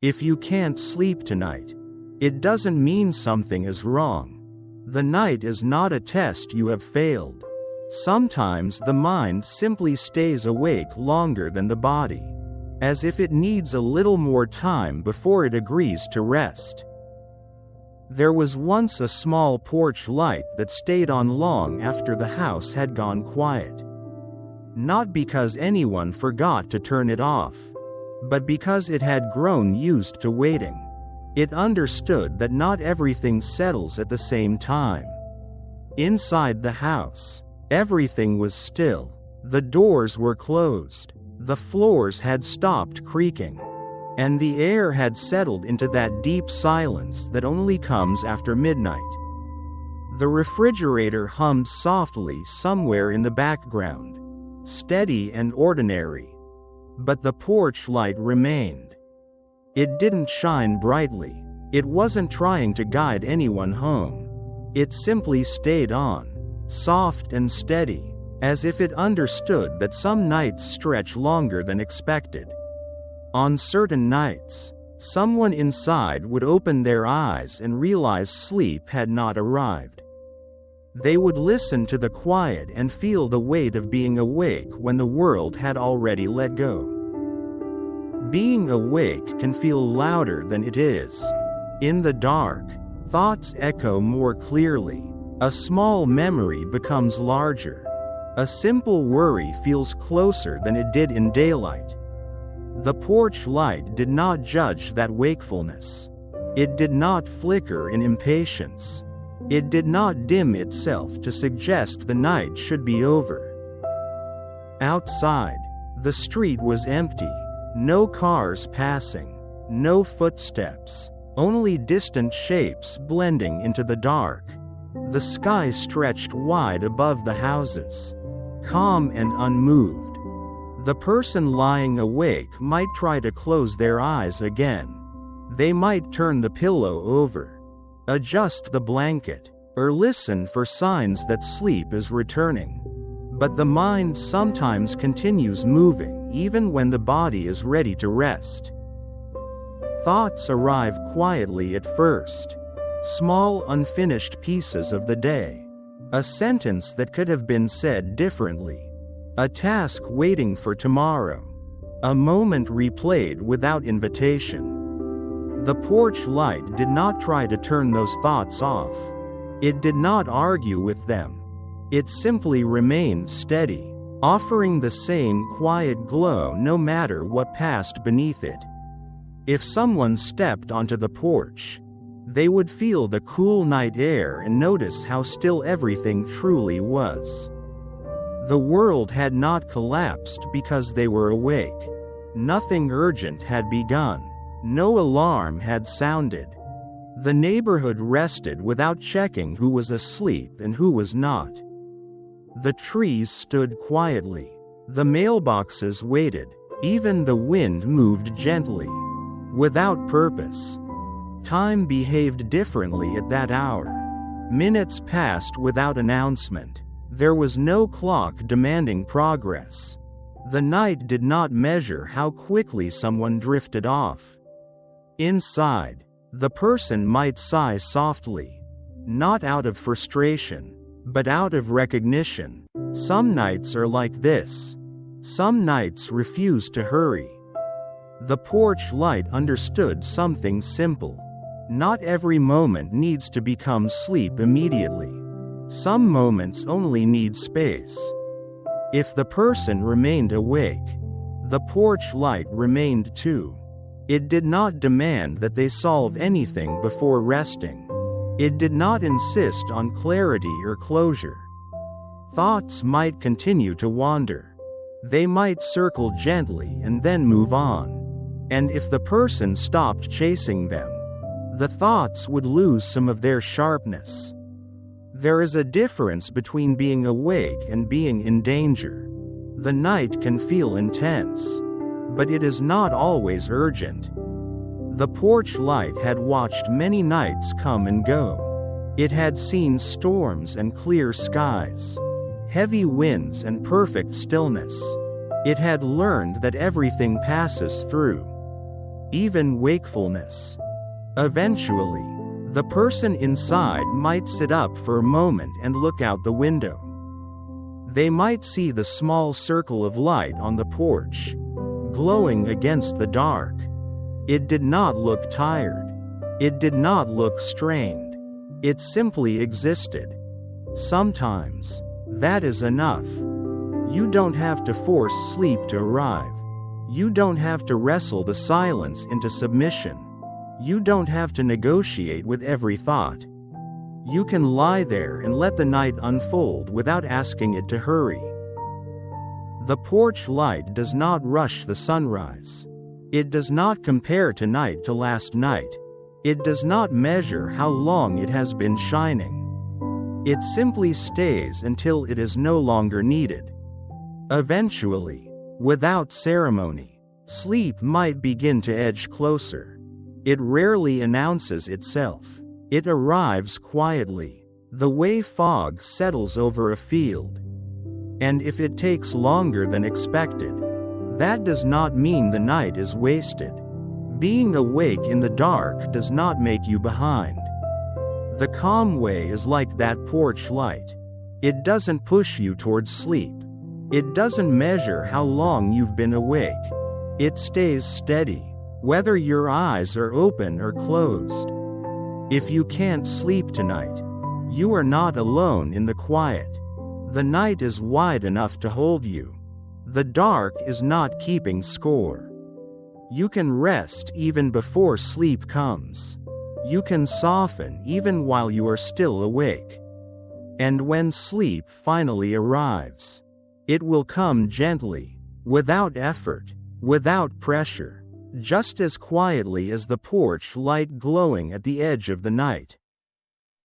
If you can't sleep tonight, it doesn't mean something is wrong. The night is not a test you have failed. Sometimes the mind simply stays awake longer than the body, as if it needs a little more time before it agrees to rest. There was once a small porch light that stayed on long after the house had gone quiet. Not because anyone forgot to turn it off, but because it had grown used to waiting. It understood that not everything settles at the same time. Inside the house, everything was still. The doors were closed, the floors had stopped creaking, and the air had settled into that deep silence that only comes after midnight. The refrigerator hummed softly somewhere in the background, steady and ordinary. But the porch light remained. It didn't shine brightly. It wasn't trying to guide anyone home. It simply stayed on, soft and steady, as if it understood that some nights stretch longer than expected. On certain nights, someone inside would open their eyes and realize sleep had not arrived. They would listen to the quiet and feel the weight of being awake when the world had already let go. Being awake can feel louder than it is. In the dark, thoughts echo more clearly. A small memory becomes larger. A simple worry feels closer than it did in daylight. The porch light did not judge that wakefulness. It did not flicker in impatience. It did not dim itself to suggest the night should be over. Outside, the street was empty. No cars passing, no footsteps, only distant shapes blending into the dark. The sky stretched wide above the houses, calm and unmoved. The person lying awake might try to close their eyes again. They might turn the pillow over, adjust the blanket, or listen for signs that sleep is returning. But the mind sometimes continues moving even when the body is ready to rest. Thoughts arrive quietly at first. Small unfinished pieces of the day. A sentence that could have been said differently. A task waiting for tomorrow. A moment replayed without invitation. The porch light did not try to turn those thoughts off. It did not argue with them. It simply remained steady, offering the same quiet glow no matter what passed beneath it. If someone stepped onto the porch, they would feel the cool night air and notice how still everything truly was. The world had not collapsed because they were awake. Nothing urgent had begun. No alarm had sounded. The neighborhood rested without checking who was asleep and who was not. The trees stood quietly. The mailboxes waited. Even the wind moved gently, without purpose. Time behaved differently at that hour. Minutes passed without announcement. There was no clock demanding progress. The night did not measure how quickly someone drifted off. Inside, the person might sigh softly, not out of frustration, but out of recognition. Some nights are like this. Some nights refuse to hurry. The porch light understood something simple. Not every moment needs to become sleep immediately. Some moments only need space. If the person remained awake, the porch light remained too. It did not demand that they solve anything before resting. It did not insist on clarity or closure. Thoughts might continue to wander. They might circle gently and then move on. And if the person stopped chasing them, the thoughts would lose some of their sharpness. There is a difference between being awake and being in danger. The night can feel intense, but it is not always urgent. The porch light had watched many nights come and go. It had seen storms and clear skies, heavy winds and perfect stillness. It had learned that everything passes through. even wakefulness. Eventually, the person inside might sit up for a moment and look out the window. They might see the small circle of light on the porch, glowing against the dark. It did not look tired. It did not look strained. It simply existed. Sometimes, that is enough. You don't have to force sleep to arrive. You don't have to wrestle the silence into submission. You don't have to negotiate with every thought. You can lie there and let the night unfold without asking it to hurry. The porch light does not rush the sunrise. It does not compare tonight to last night. It does not measure how long it has been shining. It simply stays until it is no longer needed. Eventually, without ceremony, sleep might begin to edge closer. It rarely announces itself. It arrives quietly, the way fog settles over a field. And if it takes longer than expected, that does not mean the night is wasted. Being awake in the dark does not make you behind. The calm way is like that porch light. It doesn't push you towards sleep. It doesn't measure how long you've been awake. It stays steady, whether your eyes are open or closed. If you can't sleep tonight, you are not alone in the quiet. The night is wide enough to hold you. The dark is not keeping score. You can rest even before sleep comes. You can soften even while you are still awake. And when sleep finally arrives, it will come gently, without effort, without pressure, just as quietly as the porch light glowing at the edge of the night.